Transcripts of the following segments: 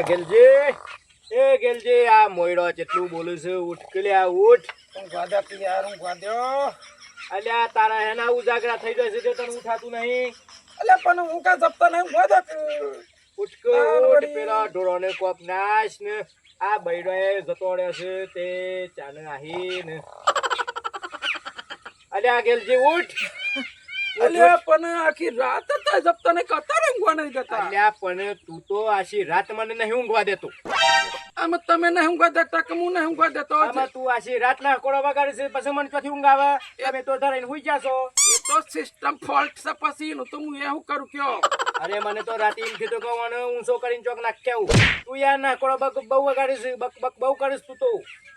ગેલજી આ મોયડો જેટલું બોલું છે ઉઠ કે લ્યા ઉઠ અલ્યા તારા હેના ઉજાગરા થઈ જશે તો તને ઉઠાતું નહીં ઉઠ કે ઉઠ પેલા ઢોરોને કોપ નાશ ને આ બૈડો જતો રહ્યો છે તે ચાને આહી ને અલ્યા ગેલજી ઉઠ પણ આખી રાત જપતા નહીં કરતા ઊંઘવા નહીં દેતા અલ્યા પણ તું તો આશી રાત મને નહીં ઊંઘવા દેતો આમ તમે નહીં ઊંઘવા દેતા કે હું નહીં ઊંઘવા દેતો આમાં તું આશી રાત ના કોળો વગાડે છે પછી મને ક્યાંથી ઊંઘ આવે તમે તો ધરાઈને હુઈ જાશો એ તો સિસ્ટમ ફોલ્ટ છે પછી એનું તો હું એવું કરું કયો અરે મને તો રાતે એમ કીધું કે મને ઊંચો કરીને ચોક નાખ કેવું તું યાર ના કોળો બહુ વગાડે છે બક બહુ કરીશ તું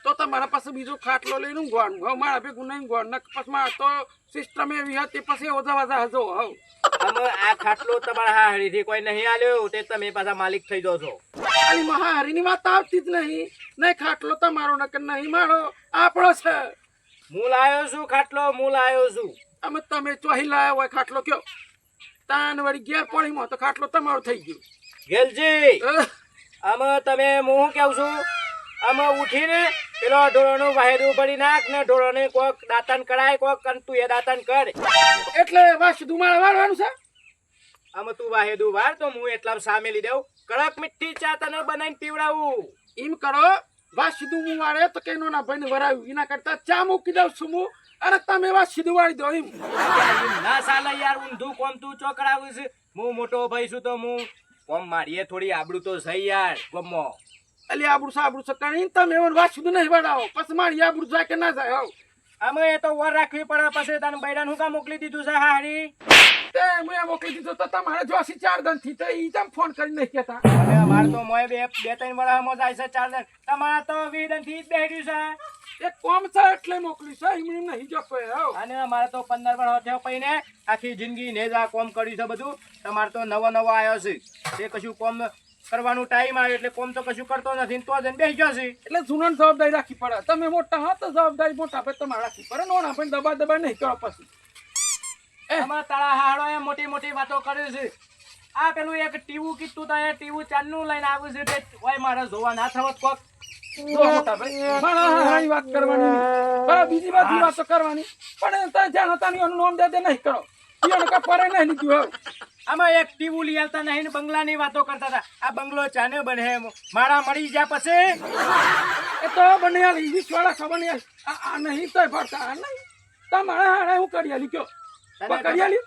તો તમારા પાસે બીજો ખાટલો લઈને ઊંઘવાનું હવે મારા ભેગું નહીં ઊંઘવાનું પછી મારે તો સિસ્ટમ એવી હતી પછી ઓઝા વાઝા હજો હવે અમે આ ખાટલો તમારા હારીથી કોઈ નહીં આલ્યો તે તમે પાછા માલિક થઈ જાવ છો અલી મહાહરીની વાત આવતી જ નહીં ખાટલો તમારો નકર નહીં મારો આપણો છે હું લાયો છું ખાટલો હું લાયો છું અમે તમે ચોહી લાયો હોય ખાટલો કયો તાન વળી ગયા પાણીમાં તો ખાટલો તમારો થઈ ગયો ગેલજી આમાં તમે હું કેવું છું આમાં ઉઠીને પેલો ઢોરોનું વાહેરું ભરી નાખ ને ઢોરોને કોક દાતન કરાય કોક તું એ દાતન કર એટલે વાસ ધુમાડા વાળવાનું છે આમાં તું વાહેદું વાર તો હું એટલા સામે લઈ દઉં કડક મીઠી ચા તને બનાવીને પીવડાવું એમ કરો વાસ સીધું હું વાળે તો કઈ ના ભાઈને વરાવ્યું એના કરતા ચા મૂકી દઉં છું હું અને તમે વાસ સીધું વાળી દો એમ ના સાલા યાર ઊંધું કોમ તું ચોકડાવું છે હું મોટો ભાઈ છું તો હું કોમ મારીએ થોડી આબડું તો સહી યાર ગમો અલી આબડું સાબડું સકાણી તમે એવો વાસ સીધું નહીં વડાવો પછી મારી આબડું જાય કે ના જાય હવ અમે એ તો વર રાખવી પડે પછી તને બૈરાન હું કા મોકલી દીધું છે હારી તે મેં મોકલી દીધું તો તમારે જોશી 4 દન થી તો ઈ તમ ફોન કરી નહીં કેતા અરે અમાર તો મોય બે ત્રણ વર્ષ મો જાય છે 4 દન તમારા તો 20 દન થી જ બેહ્યું છે એ કોમ છે એટલે મોકલી છે એમ નહીં જો કોઈ હવ અને અમારે તો 15 વર્ષ થયો પઈને આખી જિંદગી ને જ આ કોમ કર્યું છે બધું તમારે તો નવો આવ્યો છે તે કશું કોમ કરવાનું ટાઈમ આવે એટલે કોમ તો કશું કરતો નથી તો જઈને બેસી ગયો છે એટલે જૂનન જવાબદારી રાખવી પડે તમે મોટા હા તો જવાબદારી મોટા ભાઈ તમારે રાખવી પડે નોના ભાઈ દબા નહીં કરો પછી એમાં તારા હાડો એ મોટી મોટી વાતો કરે છે આ પેલું એક ટીવું કીધું તો એ ટીવું ચાંદનું લઈને આવ્યું છે તે ઓય મારે જોવા ના થવત કોક મોટા ભાઈ મારા વાત કરવાની બરાબર બીજી વાતો કરવાની પણ ત્યાં હતા એનું નામ દે નહીં કરો ઈયોને કપરે નહીં નીકળ્યું આમાં એક ટીવું લઈ આવતા નહીં બંગલાની વાતો કરતા હતા આ બંગલો ચાને બને મારા મળી ગયા પછી એ તો બને યાર ઈવી છોડા ખબર નહીં આ નહીં તો ભરતા નહીં તમારા હાડે હું કરી આલી કયો કરી આલી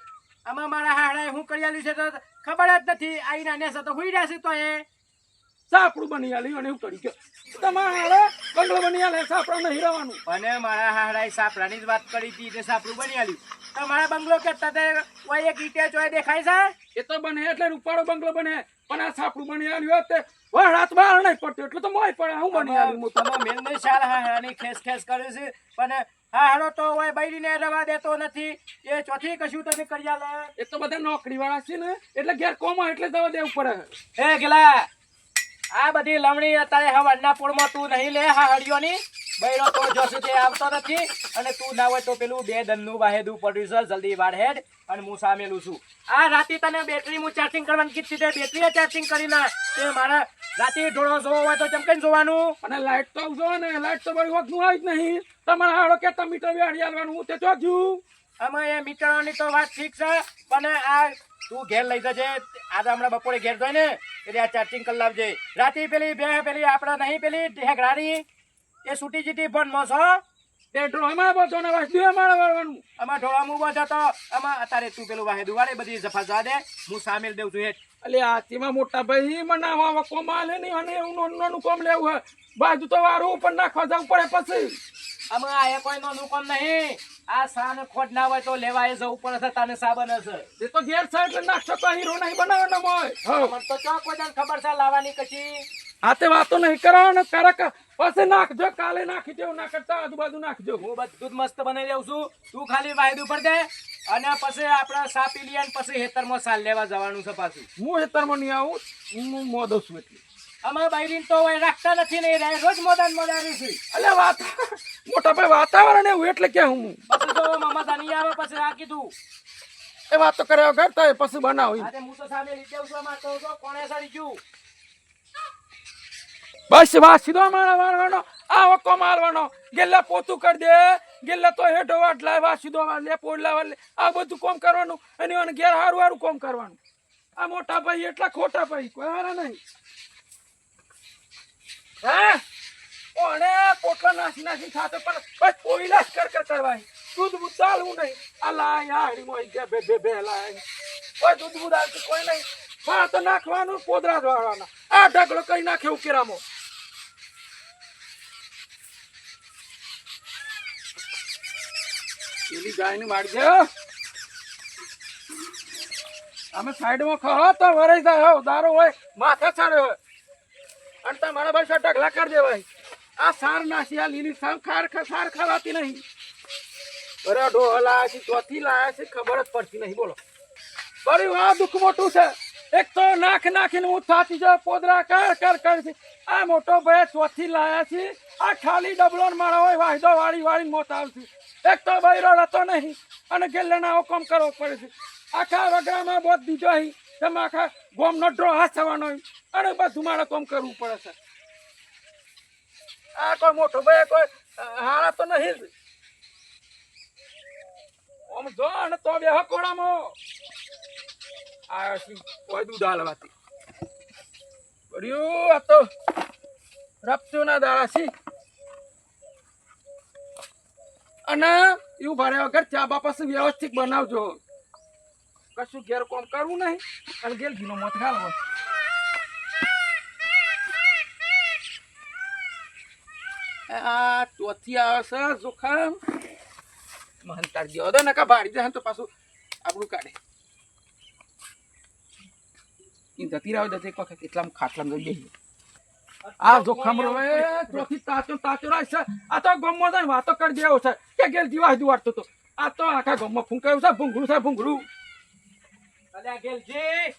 આમાં મારા હાડે હું કરી આલી છે તો ખબર જ નથી આઈના નેસા તો હુઈ રહ્યા છે તો એ સાપડું બની આલી અને એવું કરી કયો તમારા હાડે બંગલો બની આલે સાપડા નહીં રહેવાનું અને મારા હાડાએ સાપડાની જ વાત કરી હતી એટલે સાપડું બની આલ્યું તમારા બંગલો કેતા તે કોઈ એક ઈટે ચોય દેખાય છે એ તો બને એટલે રૂપાળો બંગલો બને પણ આ સાપડું બની આલ્યું તે વાર રાત બહાર નહીં પડતો એટલે તો મોય પડે હું બની આલ્યું હું તમે મેલ ને શાલ હાની ખેસ ખેસ કરે છે પણ હાડો તો ઓય બૈરીને રવા દેતો નથી એ ચોથી કશું તમે કરી આલે એ તો બધા નોકરી વાળા છે ને એટલે ઘેર કોમા એટલે જવા દેવું પડે એ ગેલા આ બધી લમણી અત્યારે હવાના પોળમાં તું નહીં લે હા હડિયોની બૈરો તો જોશું તે આવતો નથી અને તું ના હોય તો પેલું 2 દનનું વાહેદું પડ્યું છે જલ્દી વાર હેડ અને હું સામેલું છું આ રાતે તને બેટરી હું ચાર્જિંગ કરવાની કીધી તે બેટરી ચાર્જિંગ કરી ના તે મારા રાતે ઢોળો જોવો હોય તો ચમકઈને જોવાનું અને લાઈટ તો જો ને લાઈટ તો બળી વખત નું આવી જ નહીં તમારા હાડો કેતા મીટર વેડી આલવાનું હું તે જોજું અમે એ મીટરોની તો વાત ઠીક છે પણ આ તું ઘેર લઈ જજે આજે હમણાં બપોરે ઘેર જાય ને એટલે આ ચાર્જિંગ કરી લાવજે રાતે પેલી આપડે નહીં પેલી ઢેકરાની એ છૂટી જીટી પણ નો છો તે ઢોળામાં બધો ને વાસ દે મારા વાળવાનું આમાં ઢોળામાં ઉભો થતો આમાં અત્યારે તું પેલું વાહે દુવાડે બધી જફા જા દે હું સામેલ દઉં છું હેઠ એટલે આ તેમાં મોટા ભાઈ મનાવા કોમા લે નહીં અને એવું નાનું કોમ લેવું હોય બાજુ તો વારું પણ નાખવા જવું પડે પછી આમાં આ કોઈ નાનું કોમ નહીં આ સાને ખોટ ના હોય તો લેવાય જવું પડે તને સાબન હશે એ તો ઘેર છે એટલે નાખશો તો હીરો નહીં બનાવવાનો હોય મને તો ચોક કોઈ ખબર છે લાવવાની કશી આ તે વાતો નહીં કરવાનો કરક પછી નાખજો કાલે નાખી દેવું ના કરતા આજુબાજુ નાખજો હું બધું જ મસ્ત બનાવી દઉં છું તું ખાલી વાયદું પર દે અને પછી આપણે સા પી લઈએ પછી હેતરમાં સાલ લેવા જવાનું છે પાછું હું હેતરમાં નહીં આવું હું મોદો છું એટલે અમે બૈરીન તો રાખતા નથી ને રોજ મોદાન મોદારી છે એટલે વાત મોટા ભાઈ વાતાવરણ એવું એટલે કે હું પછી તો મામા દાની આવે પછી આ કીધું એ વાત તો કર્યા વગર તો પછી બનાવી આજે હું તો સામે લીધે છું અમાર તો કોણે સારી ગયું બસ વાત સીધો મારા વાળવાનો આવો કમાલવાનો ગેલા પોતું કરી દે ગેલા તો હેઠો વાટ લાય વાત સીધો લે પોડલા વાલે આ બધું કોમ કરવાનું અને એને ઘેર હારું હારું કોમ કરવાનું આ મોટા ભાઈ એટલા ખોટા ભાઈ કોઈ હારા નહીં હે ઓને પોટલા નાસી ખાતો પણ બસ પોઈલા જ કર કરવાય દૂધ બુધ ચાલવું નહીં આ લાય હાડી મોઈ ગયા બે લાય કોઈ દૂધ બુધ આવતું કોઈ નહીં હા તો નાખવાનું પોદરા વાળવાના આ ઢગલો કઈ નાખે ઉકેરામો પેલી ગાયને મારી દે અમે સાઈડમાં ખો તો વરાઈ જાય હો દારો હોય માથે ચડે હોય અને તમારા ભાઈ ઢગલા કરી દેવાય આ સાર નાસી આ લીલી સાર ખાવાતી નહીં અરે ડોહ લાયા છે ચોથી લાયા છે ખબર જ પડતી નહીં બોલો બરી આ દુઃખ મોટું છે એક તો નાખીને હું થાતી જાઉં પોદરા કર છે આ મોટો ભાઈ ચોથી લાયા છે આ ખાલી ડબલો મારા હોય વાયદો વાળી મોત આવશે એક તો બૈરો રહેતો નહીં અને ગેલેના હુકમ કરવો પડે છે આખા વગડામાં બોધ દીધો અહીં તમે આખા ગોમનો ડ્રો હાથ થવાનો અને બધું મારે કામ કરવું પડે છે આ કોઈ મોટો ભાઈ કોઈ હારા તો નહીં જ આમ જો અને તો બે હકોડામાં આ કોઈ દૂધ હાલવાથી બર્યું આ તો રપતું ના દાડા છે અને એવું ભારે વગર ચા બાપા વ્યવસ્થિત બનાવજો કશું ઘેર કોમ કરવું નહીં અને ઘેર ઘીનો મોત ખાલવો આ ચોથી આવે છે જોખમ મહંતાર ગયો હતો ને કા ભાડી જાય તો પાછું આપણું કાઢે ઈ જતી રાવ દે એક વખત એટલામાં ખાટલામાં જઈ બેસી આ જોખમ રોવે ચોથી તાચો રાખ છે આ તો ગમો જાય વાતો કરી દેવો છે કે ગેલ જીવા હજુ વાટતો તો આ તો આખા ગમમાં ફૂંકાયું છે ભૂંગળું અલ્યા ગેલજી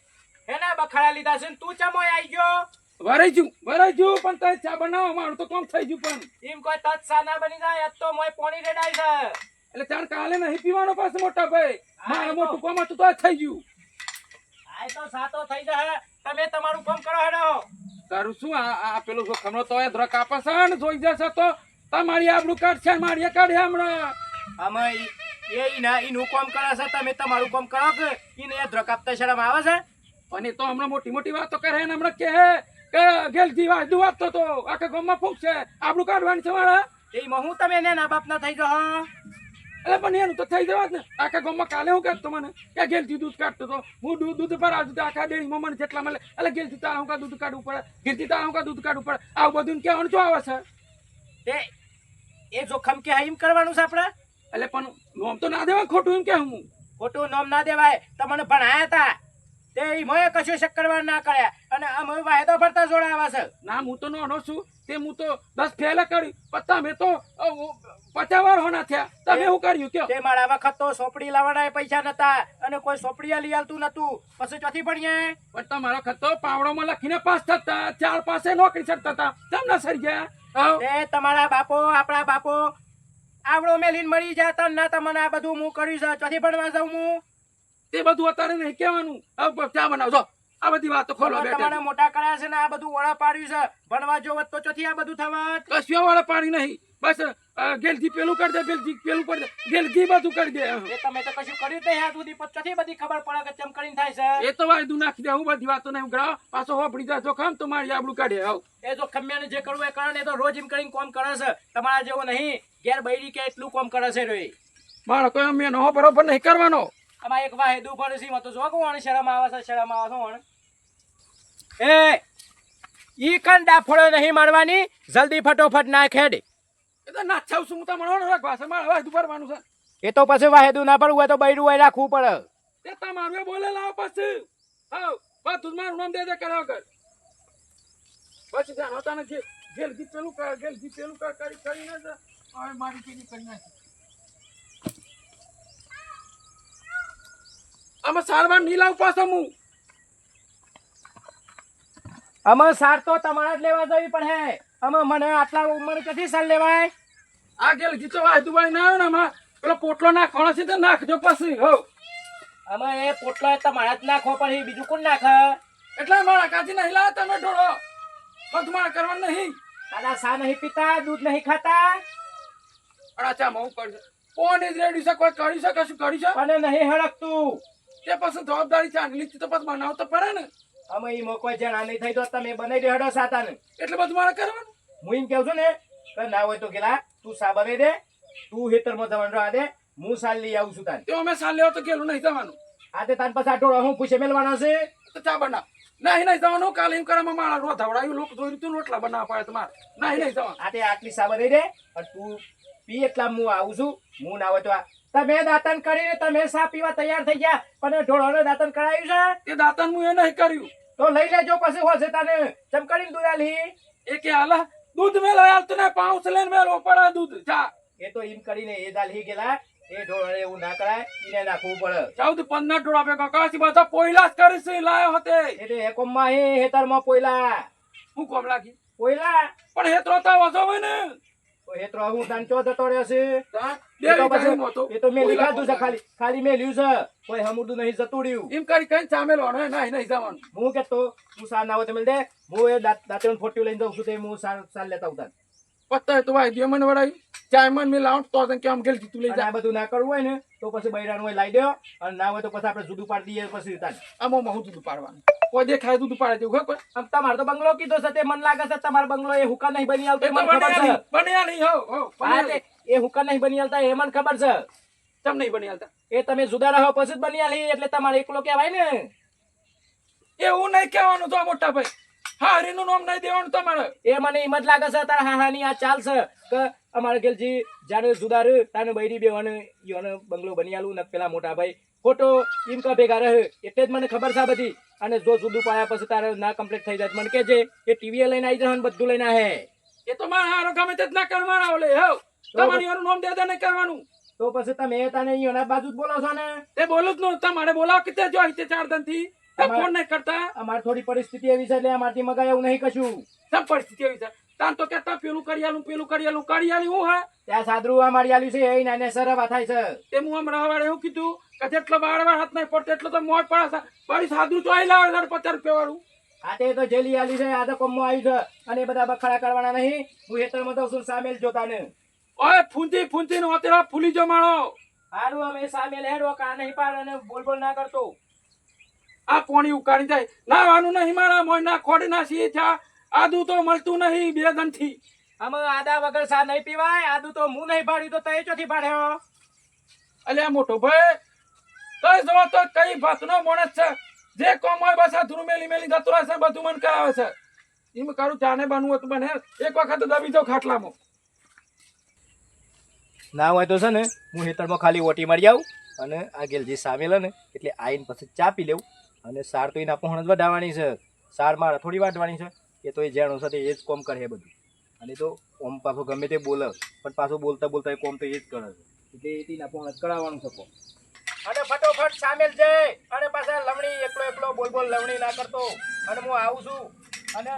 હેના બખાડા લીધા છે ને તું ચમો આવી ગયો વરાઈ જુ પણ તઈ ચા બનાવો મારું તો કોમ થઈ ગયું પણ એમ કોઈ તત સા ના બની જાય આજ તો મોય પાણી રેડાય છે એટલે ચાર કાલે નહીં પીવાનો પાછો મોટા ભાઈ મારે મોટું કોમ હતું તો થઈ ગયું આ તો સાતો થઈ જાય તમે તમારું કામ કરો હેડો તારું શું આ પેલું જોખમનો તો એ ધ્રક આપે છે ને જોઈ જશે તો તમારી આબરૂ કાઢશે મારી કાઢે હમણાં અમે ઈનું કામ કરે છે તમે તમારું કામ કરો કે ઈને એ ધ્રક આપતા શરમ આવે છે અને તો હમણાં મોટી વાતો કરે ને હમણાં કે ગેલજી વાજુ વાતો તો આખા ગામમાં ફૂંકશે આબરૂ કાઢવાની છે મારા એમાં હું તમે એને ના બાપ ના થઈ જાઓ એટલે પણ એનું તો થઈ જવા જ ને આખા ગામમાં કાલે હું કહેતો મને કે ગેલજી દૂધ કાઢતો તો હું દૂધ પર આવતું તો આખા ડેરીમાં મને જેટલા મળે એટલે ગેલજી તારા હું દૂધ કાઢવું પડે ગેલજી તારા હું દૂધ કાઢવું પડે આવું બધું કહેવાનું શું આવે છે એ જોખમ કે એમ કરવાનું છે આપણે એટલે પણ નોમ તો ના દેવાય ખોટું એમ કે હું ખોટું નામ ના દેવાય તમને ભણાયા હતા તે મોય કશું શક્કરવાર ના કર્યા અને અમે વાયદો ફરતા જોડાયા છે ના હું તો નાનો છું તે હું તો 10 ફેલ કરી પત્તા મેં તો 50 વાર હોના થયા તમે શું કર્યું કયો તે મારા વખત તો સોપડી લાવવાના પૈસા નતા અને કોઈ સોપડી લઈ આવતું નતું પછી ચોથી પડીએ પણ તમારો ખતો પાવડોમાં લખીને પાસ થતા 4 પાસે નોકરી ચડતા હતા તમને સરી ગયા એ તમારા બાપો આપણા બાપો આવડો મેલીન મરી જાતા ના તમને આ બધું હું કર્યું છે ચોથી પડવા જાઉં હું તે બધું અત્યારે નહીં કહેવાનું હવે ચા બનાવજો આ બધી વાતો ખોલો તમારે મોટા કર્યા છે ને આ બધું વડા પાડ્યું છે ભણવા જોવત તો ચોથી આ બધું થવત કશું વાળા પાણી નહીં બસ ગેલજી પેલું કરી દે પેલું કરી દે ગેલજી બધું કરી દે એ તમે તો કશું કર્યું તે હાથ સુધી ચોથી બધી ખબર પડે કે ચમ કરીને થાય છે એ તો વાયદું નાખી દે હું બધી વાતો નહીં ઉઘરાવ પાછો હોપડી જાય જોખમ તો મારી આબડું કાઢે આવ એ જો ખમ્યાને જે કરવું એ કરે ને એ તો રોજ એમ કરીને કામ કરે છે તમારા જેવો નહીં ઘેર બૈરી કે એટલું કામ કરે છે રોય મારો કોઈ અમે નો બરોબર નહીં કરવાનો આમાં એક વાહેદું પડે છે તો જો કોણ શરમ આવે છે એ ઈ કન ડાફોડો નહીં મારવાની જલ્દી ફટોફટ નાખ હેડ એ તો નાચાવ છું હું તો મળવાનો રાખવા છે મારે વાયદું ભરવાનું છે એ તો પછી વાહેદું ના પડવું હોય તો બૈરું હોય રાખવું પડે તે તમારું બોલે લાવ પછી હા બધું મારું નામ દે કરાવ કર પછી ધ્યાન હોતા નથી ગેલજી પેલું કર કરીને હવે મારી પેલી કરી નાખી આમાં સારવાર નહીં લાવ પાછો હું અમે સાર તો તમારા જ લેવા જવી પડે અમે મને આટલા ઉંમર કથી સાર લેવાય આ ગેલજી તો વાયદું વાળી ના આવ્યો ને આમાં પેલો પોટલો નાખવાનો છે તો નાખજો પછી હો અમે એ પોટલો તમારા જ નાખવો પડે બીજું કોણ નાખે એટલે મારા કાચી નહીં લાવે તમે ઢોળો બધું મારે કરવાનું નહીં. દાદા સા નહીં પીતા, દૂધ નહીં ખાતા, અને ચા મવું કરશે. કોણ જ રેડી છે, કોઈ કરી શકે, શું કરી છે? અને નહીં હળકતું. તે પછી જવાબદારી ચાંદલી તો પછી બનાવ તો પડે ને. અમે ઈ કોઈ જણા નહીં થઈ તો તમે બનાવી દે હડો સાતાને. એટલે બધું મારે કરવાનું. હું એમ કહું છું ને કે ના હોય તો ગેલા તું સા બનાવી દે, તું હેતરમાં જવાનું રહા દે, હું સાલ લઈ આવું છું તાને. તો અમે સાલ લેવા તો ગેલું નહીં જવાનું. આજે તાન પાછા ઢોળા હું પૂછે મેલવાનો છે. તો ચા બનાવ. નહીં જવાનું. કાલે એમ કરવામાં મારા રો ધવડાયું લોક જોયું તું રોટલા બનાવવા પડે તમારે. નહીં જવાનું. આજે આટલી સા બનાવી દે અને તું પી એટલા હું આવું છું. હું ના હોય તો તમે દાંતન કરીને તમે સા પીવા તૈયાર થઈ ગયા પણ ઢોળાનો દાંતન કરાયું છે એ દાંતન હું એ નહીં કર્યું. તો લઈ લેજો પછી હોશે તને ચમકાડીને દૂધ આલી. એ કે હાલા દૂધ મેલો હાલતું ને પાઉસ લઈને મેલો પડે દૂધ ચા. એ તો એમ કરીને એ દાલી ગયેલા એ ઢોળાને એવું ના કરાય એને નાખવું પડે. 14-15 ટોળા ભેગા કાશી બધા પોઈલા જ કરીશ લાયો હતે. એટલે હેકોમમાં હે હેતરમાં પોયલા હું કોમ લાગી પોયલા પણ હેતરો તો વાસો હોય ને. તો હેતરો હું તાન ચો જતો રહ્યો છે. તા એ તો ડેરી પછી- કરીને હતો. એ તો મેં પોઈલા લીધું છે ખાલી ખાલી મેં લ્યું છે કોઈ હમુરદું નહીં જતું રહ્યું. એમ કરી કઈ ચામેલો નહીં જવાનું. હું કેતો તું સાર ના હોય તો મેલ દે હું એ દાંતણ ફોટ્યું લઈને જાઉં છું તે હું સાર લેતા ઉતાર. પત્તા તો ભાઈ મને વડાઈ ચાય મન મે લાઉં તો તને કેમ ગેલ તું લઈ અને જા. આ બધું ના કરવું હોય ને તો પછી બૈરાનું હોય લાવી દો અને ના હોય તો પછી આપણે જુદું પાડી દઈએ પછી તાન. આમાં હું દૂધ પાડવાનું. કોઈ દેખાય દૂધ પાડે દેવું કોઈ. આમ તમારો તો બંગલો કીધો છે તે મને લાગે છે તમારો બંગલો એ હુકા નહીં બની આવતો એ એ તો મને ખબર છે. બન્યા નહીં હો હા, તે એ હુકા નહીં બની આવતા એ મને ખબર છે. તમ નહીં બની હાલતા. એ તમે જુદા રહો પછી જ બની આલી એટલે તમારે એકલો કહેવાય ને. એવું નહીં કહેવાનું તો મોટા ભાઈ. હા હરીનું નામ નહીં દેવાનું તમારે. એ મને એમ જ લાગે છે તારા હાહાની આ ચાલ છે કે અમારે ગેલજી જાણે જુદા રહે તાને બૈરી બેવાને ઈયોને બંગલો બની આલું ને પેલા મોટા ભાઈ ખોટો એમ કા ભેગા રહે એટલે જ મને ખબર છે આ બધી. અને જો જુદું પાડ્યા પછી તારે ના કમ્પ્લીટ થઈ જાય તો મને કહેજે એ ટીવી લઈને આવી જાય ને બધું લઈને આવે. એ તો મારા હારો ગમે તે જ ના કરવાના ઓલે હો. તમારી હારું નામ દેતા નહીં કરવાનું. તો પછી તમે તાને ઈયોના બાજુ જ બોલો છો ને. તે બોલું જ ન તમારે બોલાવ કે તે જો અહીં તે 4 દિનથી ફોન નહીં કરતા. અમારી થોડી પરિસ્થિતિ એવી છે એટલે અમારથી મગાય એવું નહીં કશું. સબ પરિસ્થિતિ એવી છે. તાન તો કેતા પેલું કરિયાલું હું હા ત્યાં સાદરું અમારી આલ્યું છે એ નાને સરવા થાય છે. તે હું હમણાં હવારે એવું કીધું કે જેટલો બાળવાર હાથ નહીં પડતો એટલો તો મોજ પડે છે. મારી સાદું ચોઈ લાવે 50 રૂપિયા વાળું. આ તે તો જેલી આલી છે આ તો કોમમાં આવી છે અને એ બધા બખાડા કરવાના નહીં. હું હેતરમાં તો છું સામેલ જોતા ને. ઓય ફૂંતી નો અત્યારે ફૂલી જો માળો. હારું અમે સામેલ હેડો કા નહીં પાડ અને બોલ ના કરતો. આ પોણી ઉકાળી જાય નાવાનું નહીં મારા મોય ના ખોડી ના સી થા. આદુ તો મળતું નહીં 2 દિનથી. અમે આદા વગર સા નહીં પીવાય. આદુ તો હું નહીં પાડ્યું તો તય ચોથી પાડ્યો. અલ્યા મોટો ભાઈ તઈ જો તો કઈ ભાતનો માણસ છે. જે કોમ હોય બસ આ ધૂળ મેલી જતો રહે છે બધું મન કરાવે છે. એમ કરું ચાને બનવું હતું બને એક વખત દબી જાવ ખાટલામાં. ના હોય તો છે ને હું હેતરમાં ખાલી ઓટી મારી આવું અને આ ગેલજી સામેલ ને એટલે આઈને પછી ચા પી લેવું અને સાર તો એના પહોંચ જ વઢાવવાની છે. સાર મારે થોડી વાટવાની છે. એ તો એ જેણો છે એ જ કોમ કરે બધું. અને તો ઓમ પાછો ગમે તે બોલે પણ પાછું બોલતા એ કોમ તો એ જ કરે છે એટલે એના પહોંચ જ કરાવવાનું છે કોમ. અને ફટોફટ સામેલ જઈ અને પાછા લવણી એકલો બોલ લવણી ના કરતો. અને હું આવું છું અને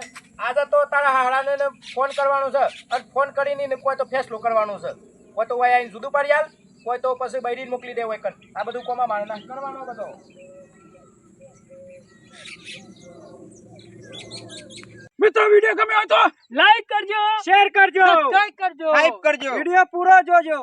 આજે તો તારા હાડાને ફોન કરવાનો છે અને ફોન કરીને કોઈ તો ફેસલો કરવાનો છે. કોઈ તો હોય આઈને જુદું પાડી આલ, કોઈ તો પછી બૈરીને મોકલી દે હોય કર. આ બધું કોમાં મારે ના કરવાનો બધો. મિત્રો વિડિયો ગમે હોય તો લાઈક કરજો, શેર કરજો, સબસ્ક્રાઇબ કરજો, હાઈપ કરજો. વિડિયો પૂરો જોજો.